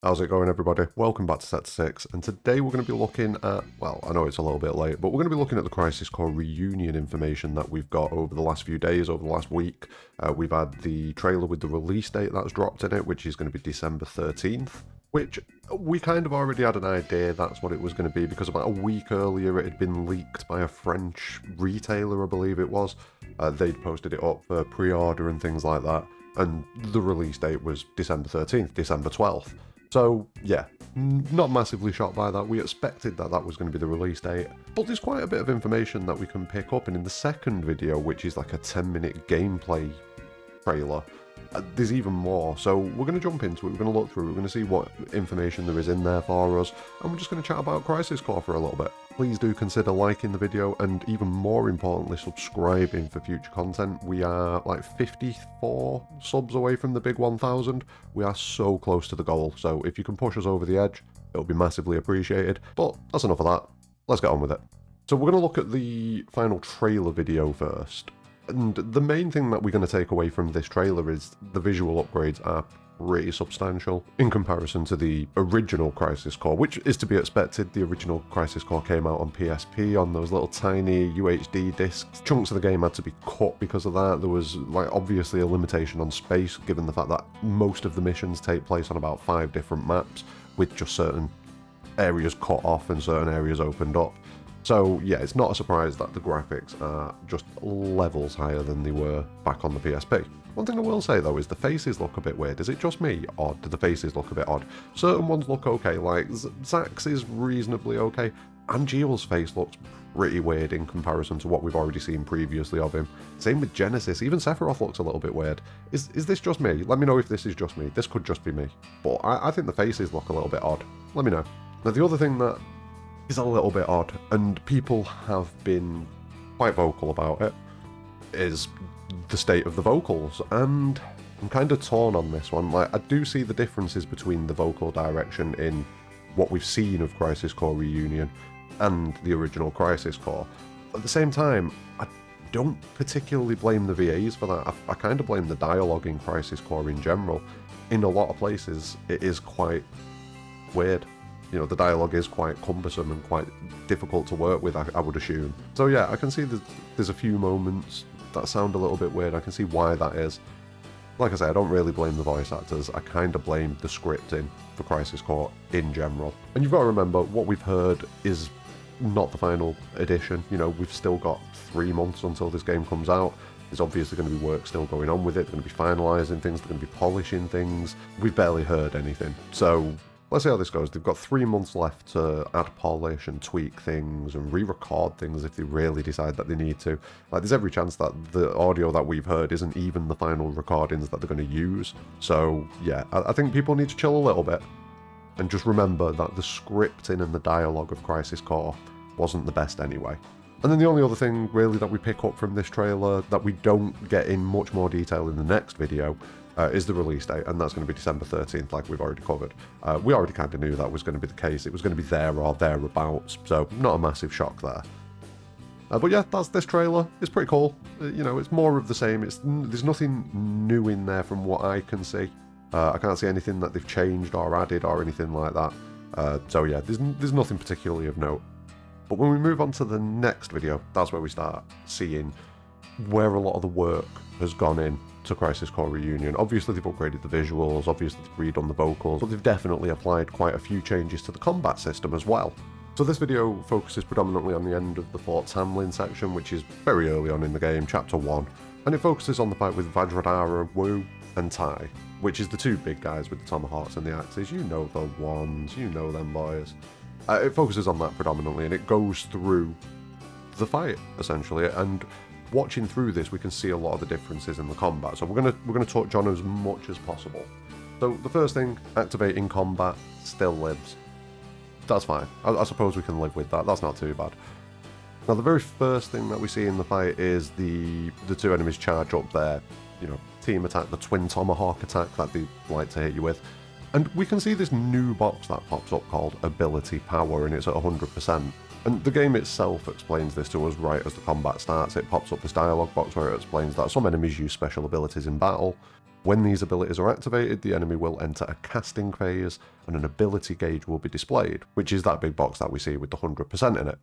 How's it going, everybody? Welcome back to Sector 6, and today we're going to be looking at, well, I know it's a little bit late, but we're going to be looking at the Crisis Core reunion information that we've got over the last few days, over the last week. We've had the trailer with the release date that's dropped in it, which is going to be December 13th, which we kind of already had an idea that's what it was going to be, because about a week earlier it had been leaked by a French retailer, I believe it was. They'd posted it up for pre-order and things like that, and the release date was December 13th, December 12th. So, yeah, not massively shocked by that. We expected that that was going to be the release date. But there's quite a bit of information that we can pick up, and in the second video, which is like a 10-minute gameplay trailer, there's even more. So we're going to jump into it, we're going to look through, we're going to see what information there is in there for us, and we're just going to chat about Crisis Core for a little bit. Please do consider liking the video, and even more importantly, subscribing for future content. We are like 54 subs away from the big 1,000. We are so close to the goal, so if you can push us over the edge, it'll be massively appreciated. But that's enough of that. Let's get on with it. So we're going to look at the final trailer video first. And the main thing that we're going to take away from this trailer is the visual upgrades are pretty substantial in comparison to the original Crisis Core, which is to be expected. The original Crisis Core came out on PSP on those little tiny UHD discs. Chunks of the game had to be cut because of that. There was like obviously a limitation on space, given the fact that most of the missions take place on about 5 different maps, with just certain areas cut off and certain areas opened up. So yeah, it's not a surprise that the graphics are just levels higher than they were back on the PSP. One thing I will say though is the faces look a bit weird. Is it just me, or do the faces look a bit odd? Certain ones look okay, like Zack's is reasonably okay. Angeal's face looks pretty weird in comparison to what we've already seen previously of him. Same with Genesis, even Sephiroth looks a little bit weird. Is this just me? Let me know if this is just me. This could just be me. But I think the faces look a little bit odd. Let me know. Now the other thing that is a little bit odd, and people have been quite vocal about it, is the state of the vocals, and I'm kind of torn on this one. Like, I do see the differences between the vocal direction in what we've seen of Crisis Core Reunion and the original Crisis Core. At the same time, I don't particularly blame the VAs for that. I kind of blame the dialogue in Crisis Core in general. In a lot of places, it is quite weird. You know, the dialogue is quite cumbersome and quite difficult to work with, I would assume. So yeah, I can see there's a few moments that sound a little bit weird. I can see why that is. Like I say, I don't really blame the voice actors. I kind of blame the scripting for Crisis Core in general. And you've got to remember, what we've heard is not the final edition. You know, we've still got 3 months until this game comes out. There's obviously going to be work still going on with it. They're going to be finalising things. They're going to be polishing things. We've barely heard anything. So let's see how this goes. They've got 3 months left to add polish and tweak things and re-record things if they really decide that they need to. Like, there's every chance that the audio that we've heard isn't even the final recordings that they're going to use. So yeah, I think people need to chill a little bit and just remember that the scripting and the dialogue of Crisis Core wasn't the best anyway. And then the only other thing really that we pick up from this trailer that we don't get in much more detail in the next video is the release date, and that's going to be December 13th, like we've already covered. We already kind of knew that was going to be the case. It was going to be there or thereabouts, so not a massive shock there. But yeah, that's this trailer. It's pretty cool. You know, it's more of the same. There's nothing new in there from what I can see. I can't see anything that they've changed or added or anything like that. So yeah, there's nothing particularly of note. But when we move on to the next video, that's where we start seeing where a lot of the work has gone in to Crisis Core Reunion. Obviously they've upgraded the visuals, obviously they've redone the vocals, but they've definitely applied quite a few changes to the combat system as well. So this video focuses predominantly on the end of the Fort Tamlin section, which is very early on in the game, Chapter 1, and it focuses on the fight with Vajradhara, Wu, and Tai, which is the 2 big guys with the tomahawks and the axes. You know the ones, you know them boys. It focuses on that predominantly, and it goes through the fight, essentially, and watching through this, we can see a lot of the differences in the combat. So we're gonna touch on as much as possible. So the first thing, activating combat still lives. That's fine. I suppose we can live with that. That's not too bad. Now the very first thing that we see in the fight is the 2 enemies charge up their, you know, team attack, the twin tomahawk attack that they like to hit you with. And we can see this new box that pops up called Ability Power, and it's at 100%. And the game itself explains this to us right as the combat starts. It pops up this dialogue box where it explains that some enemies use special abilities in battle, When these abilities are activated, the enemy will enter a casting phase and an ability gauge will be displayed, which is that big box that we see with the 100% in it.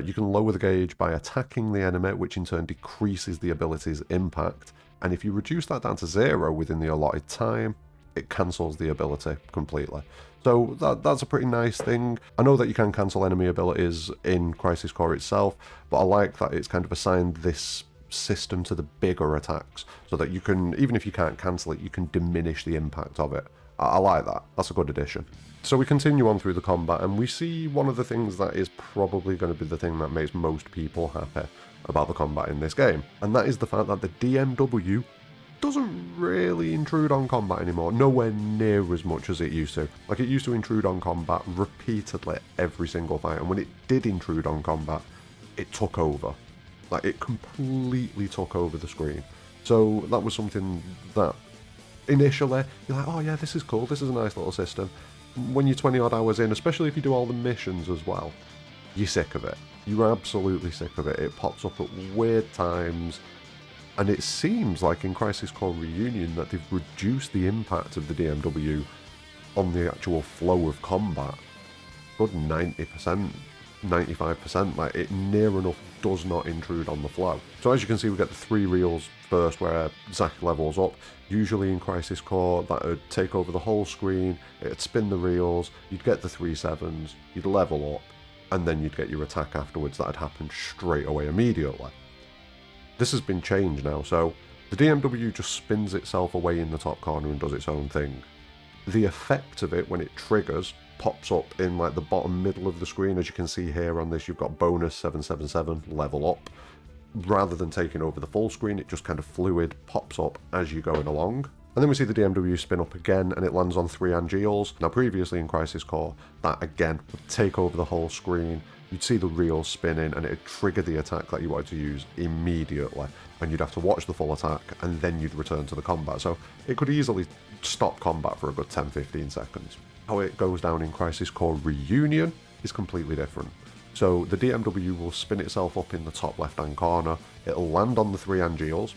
You can lower the gauge by attacking the enemy, which in turn decreases the ability's impact, and if you reduce that down to 0 within the allotted time, it cancels the ability completely. So that's a pretty nice thing. I know that you can cancel enemy abilities in Crisis Core itself, but I like that it's kind of assigned this system to the bigger attacks so that you can, even if you can't cancel it, you can diminish the impact of it. I like that. That's a good addition. So we continue on through the combat and we see one of the things that is probably going to be the thing that makes most people happy about the combat in this game, and that is the fact that the DMW doesn't really intrude on combat anymore, nowhere near as much as it used to. Like, it used to intrude on combat repeatedly every single fight, and when it did intrude on combat, it took over. Like, it completely took over the screen. So that was something that initially you're like, oh yeah, this is cool, this is a nice little system. When you're 20 odd hours in, especially if you do all the missions as well, you're sick of it. You're absolutely sick of it. It pops up at weird times, and it seems like in Crisis Core Reunion that they've reduced the impact of the DMW on the actual flow of combat. Good 90%, 95%, like it near enough does not intrude on the flow. So as you can see, we get the 3 reels first where Zack levels up. Usually in Crisis Core, that would take over the whole screen, it'd spin the reels, you'd get the 3 sevens, you'd level up, and then you'd get your attack afterwards that had happened straight away immediately. This has been changed now, so the DMW just spins itself away in the top corner and does its own thing. The effect of it when it triggers pops up in like the bottom middle of the screen. As you can see here on this, you've got bonus 777 level up. Rather than taking over the full screen, it just kind of fluid pops up as you're going along. And then we see the DMW spin up again and it lands on 3 Angeals. Now previously in Crisis Core, that again would take over the whole screen. You'd see the reels spinning and it'd trigger the attack that you wanted to use immediately. And you'd have to watch the full attack and then you'd return to the combat. So it could easily stop combat for a good 10-15 seconds. How it goes down in Crisis Core Reunion is completely different. So the DMW will spin itself up in the top left hand corner, it'll land on the 3 Angeals,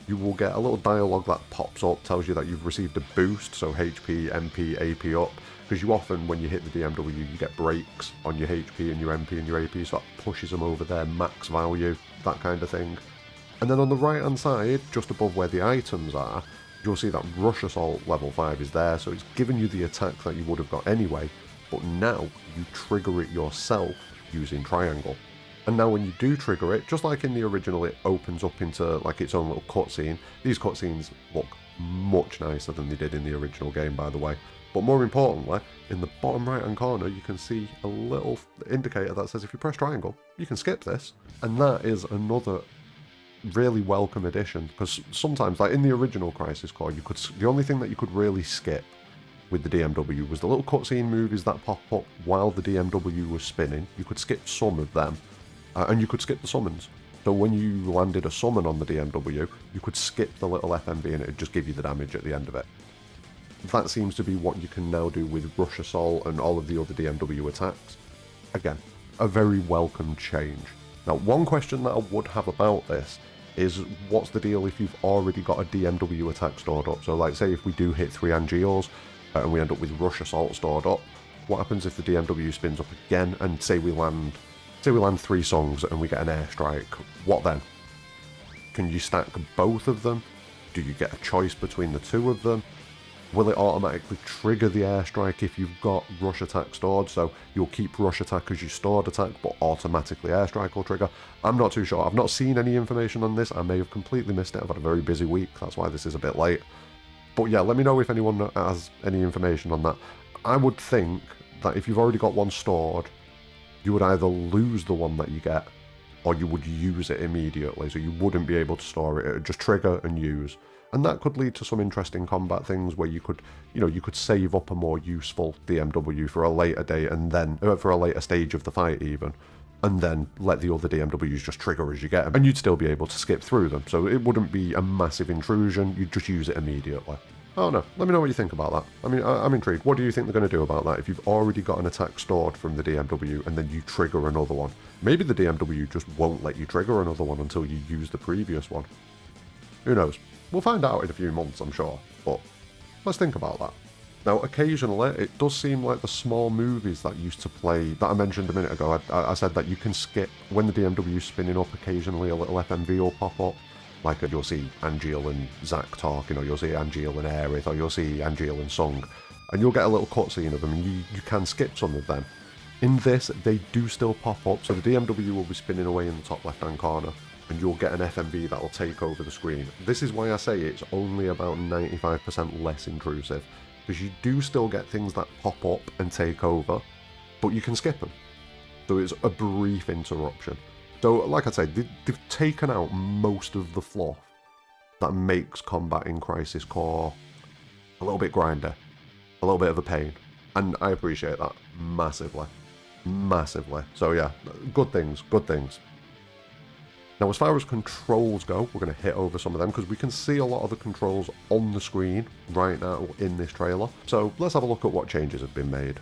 you will get a little dialogue that pops up, tells you that you've received a boost, so HP, MP, AP up, because you often, when you hit the DMW, you get breaks on your HP and your MP and your AP, so that pushes them over their max value, that kind of thing. And then on the right hand side, just above where the items are, you'll see that Rush Assault level 5 is there, so it's giving you the attack that you would have got anyway, but now you trigger it yourself using triangle. And now when you do trigger it, just like in the original, it opens up into like its own little cutscene. These cutscenes look much nicer than they did in the original game, by the way. But more importantly, in the bottom right hand corner, you can see a little indicator that says if you press triangle, you can skip this. And that is another really welcome addition, because sometimes, like in the original Crisis Core, the only thing that you could really skip with the DMW was the little cutscene movies that pop up while the DMW was spinning. You could skip some of them, and you could skip the summons. So when you landed a summon on the DMW, you could skip the little FMV and it would just give you the damage at the end of it. That seems to be what you can now do with Rush Assault and all of the other DMW attacks. Again, a very welcome change. Now, one question that I would have about this is, what's the deal if you've already got a DMW attack stored up? So like, say if we do hit 3 Angeals, and we end up with Rush Assault stored up, what happens if the DMW spins up again and say we land 3 songs and we get an airstrike? What then? Can you stack both of them? Do you get a choice between the 2 of them? Will it automatically trigger the airstrike if you've got Rush Attack stored? So you'll keep Rush Attack as your stored attack, but automatically airstrike will trigger? I'm not too sure. I've not seen any information on this. I may have completely missed it. I've had a very busy week. That's why this is a bit late. But yeah, let me know if anyone has any information on that. I would think that if you've already got one stored, you would either lose the one that you get, or you would use it immediately, so you wouldn't be able to store it. It would just trigger and use. And that could lead to some interesting combat things where you could save up a more useful DMW for a later date, and then for a later stage of the fight even, and then let the other DMWs just trigger as you get them, and you'd still be able to skip through them. So it wouldn't be a massive intrusion, you'd just use it immediately. I don't know, let me know what you think about that. I mean, I'm intrigued. What do you think they're going to do about that if you've already got an attack stored from the DMW and then you trigger another one? Maybe the DMW just won't let you trigger another one until you use the previous one. Who knows? We'll find out in a few months, I'm sure, but let's think about that. Now, occasionally, it does seem like the small movies that used to play, that I mentioned a minute ago, I said that you can skip, when the DMW is spinning up, occasionally a little FMV will pop up. Like you'll see Angeal and Zack talking, or you'll see Angeal and Aerith, or you'll see Angeal and Sung, and you'll get a little cutscene of them, and you can skip some of them. In this, they do still pop up, so the DMW will be spinning away in the top left-hand corner, and you'll get an FMV that will take over the screen. This is why I say it's only about 95% less intrusive, because you do still get things that pop up and take over, but you can skip them. So it's a brief interruption. So, like I said, they've taken out most of the fluff that makes combat in Crisis Core a little bit grinder, a little bit of a pain, and I appreciate that massively. Massively. So yeah, good things, good things. Now, as far as controls go, we're going to hit over some of them, because we can see a lot of the controls on the screen right now in this trailer. So let's have a look at what changes have been made.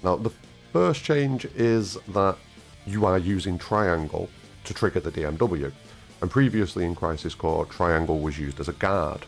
Now, the first change is that you are using triangle to trigger the DMW. And previously in Crisis Core, triangle was used as a guard.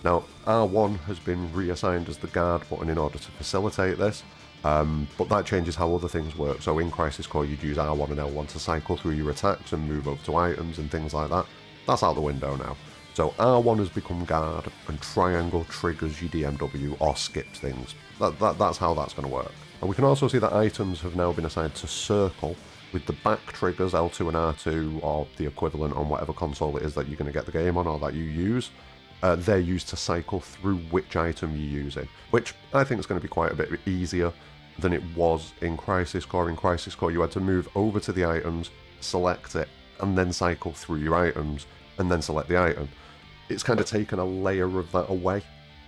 Now, R1 has been reassigned as the guard button in order to facilitate this, but that changes how other things work. So in Crisis Core, you'd use R1 and L1 to cycle through your attacks and move over to items and things like that. That's out the window now. So R1 has become guard, and triangle triggers your DMW or skips things. That's how that's going to work. And we can also see that items have now been assigned to circle, with the back triggers L2 and R2, or the equivalent on whatever console it is that you're going to get the game on or that you use. They're used to cycle through which item you're using, which I think is going to be quite a bit easier than it was in Crisis Core. In Crisis Core, you had to move over to the items, select it, and then cycle through your items, and then select the item. It's kind of taken a layer of that away,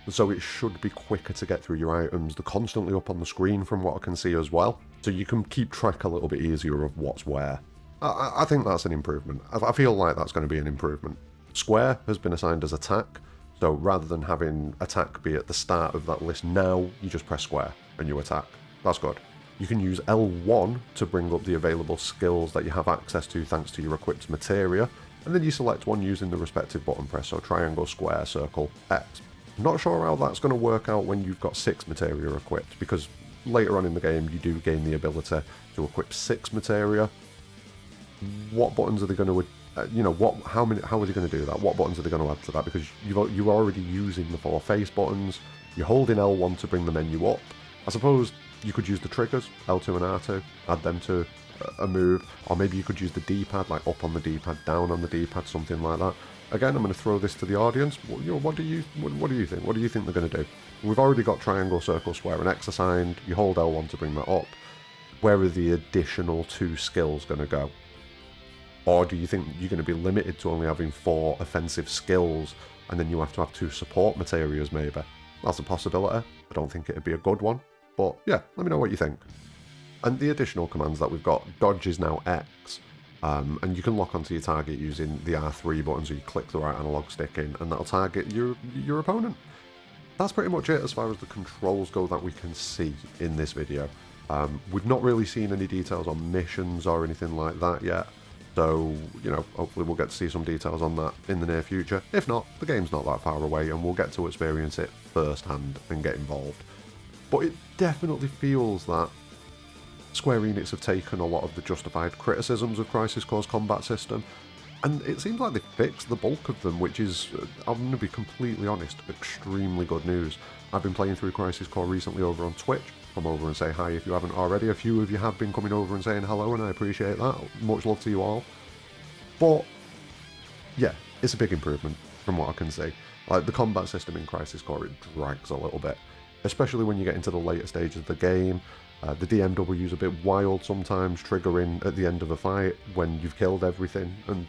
so it should be quicker to get through your items. They're constantly up on the screen from what I can see as well, so you can keep track a little bit easier of what's where. I think that's an improvement. I feel like that's going to be an improvement. Square has been assigned as attack, so rather than having attack be at the start of that list now, you just press square and you attack. That's good. You can use L1 to bring up the available skills that you have access to thanks to your equipped materia, and then you select one using the respective button press, so triangle, square, circle, X. Not sure how that's going to work out when you've got 6 materia equipped, because later on in the game you do gain the ability to equip 6 materia. What buttons are they going to, how are they going to do that? What buttons are they going to add to that? Because you're already using the 4 face buttons. You're holding L1 to bring the menu up. I suppose you could use the triggers, L2 and R2, add them to a move, or maybe you could use the D-pad, like up on the D-pad, down on the D-pad, something like that. Again, I'm going to throw this to the audience. What do you think? What do you think they're going to do? We've already got triangle, circle, square, and X assigned. You hold L1 to bring that up. Where are the additional 2 skills going to go? Or do you think you're going to be limited to only having 4 offensive skills, and then you have to have 2 support materials maybe? That's a possibility. I don't think it'd be a good one. But yeah, let me know what you think. And the additional commands that we've got, dodge is now X. And you can lock onto your target using the R3 button, so you click the right analog stick in, and that'll target your opponent. That's pretty much it as far as the controls go that we can see in this video. We've not really seen any details on missions or anything like that yet, so, hopefully we'll get to see some details on that in the near future. If not, the game's not that far away, and we'll get to experience it firsthand and get involved. But it definitely feels that Square Enix have taken a lot of the justified criticisms of Crisis Core's combat system, and it seems like they've fixed the bulk of them, which is, I'm going to be completely honest, extremely good news. I've been playing through Crisis Core recently over on Twitch. Come over and say hi if you haven't already. A few of you have been coming over and saying hello, and I appreciate that. Much love to you all. But yeah, it's a big improvement from what I can see. Like, the combat system in Crisis Core, it drags a little bit, especially when you get into the later stages of the game. The DMW is a bit wild sometimes, triggering at the end of a fight when you've killed everything, and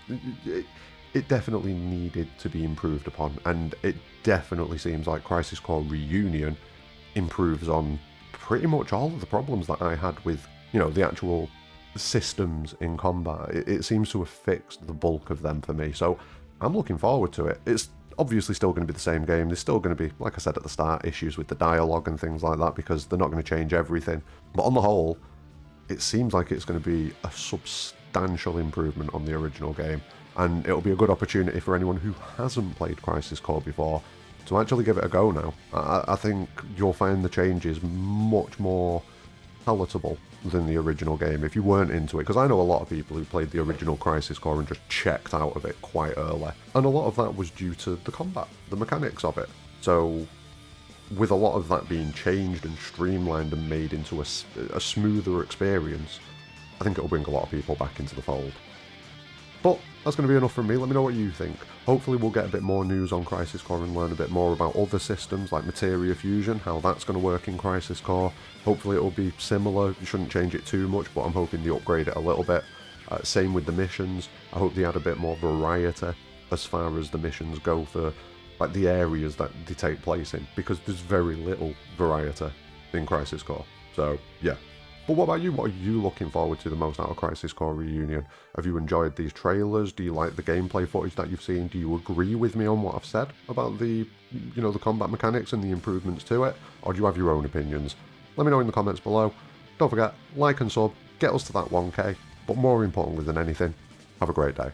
it definitely needed to be improved upon, and it definitely seems like Crisis Core Reunion improves on pretty much all of the problems that I had with, the actual systems in combat. It seems to have fixed the bulk of them for me, so I'm looking forward to it. It's obviously still going to be the same game. There's still going to be, like I said at the start, issues with the dialogue and things like that, because they're not going to change everything. But on the whole, it seems like it's going to be a substantial improvement on the original game. and it'll be a good opportunity for anyone who hasn't played Crisis Core before to actually give it a go now. I think you'll find the changes much more palatable than the original game if you weren't into it, because I know a lot of people who played the original Crisis Core and just checked out of it quite early, and a lot of that was due to the combat, the mechanics of it. So with a lot of that being changed and streamlined and made into a smoother experience, I think it'll bring a lot of people back into the fold. But that's going to be enough from me. Let me know what you think. Hopefully we'll get a bit more news on Crisis Core and learn a bit more about other systems like Materia Fusion, how that's going to work in Crisis Core. Hopefully it'll be similar. You shouldn't change it too much, but I'm hoping they upgrade it a little bit. Same with the missions. I hope they add a bit more variety as far as the missions go for like the areas that they take place in, because there's very little variety in Crisis Core. So yeah. But what about you? What are you looking forward to the most out of Crisis Core Reunion? Have you enjoyed these trailers? Do you like the gameplay footage that you've seen? Do you agree with me on what I've said about the, the combat mechanics and the improvements to it? Or do you have your own opinions? Let me know in the comments below. Don't forget, like and sub, get us to that 1k. But more importantly than anything, have a great day.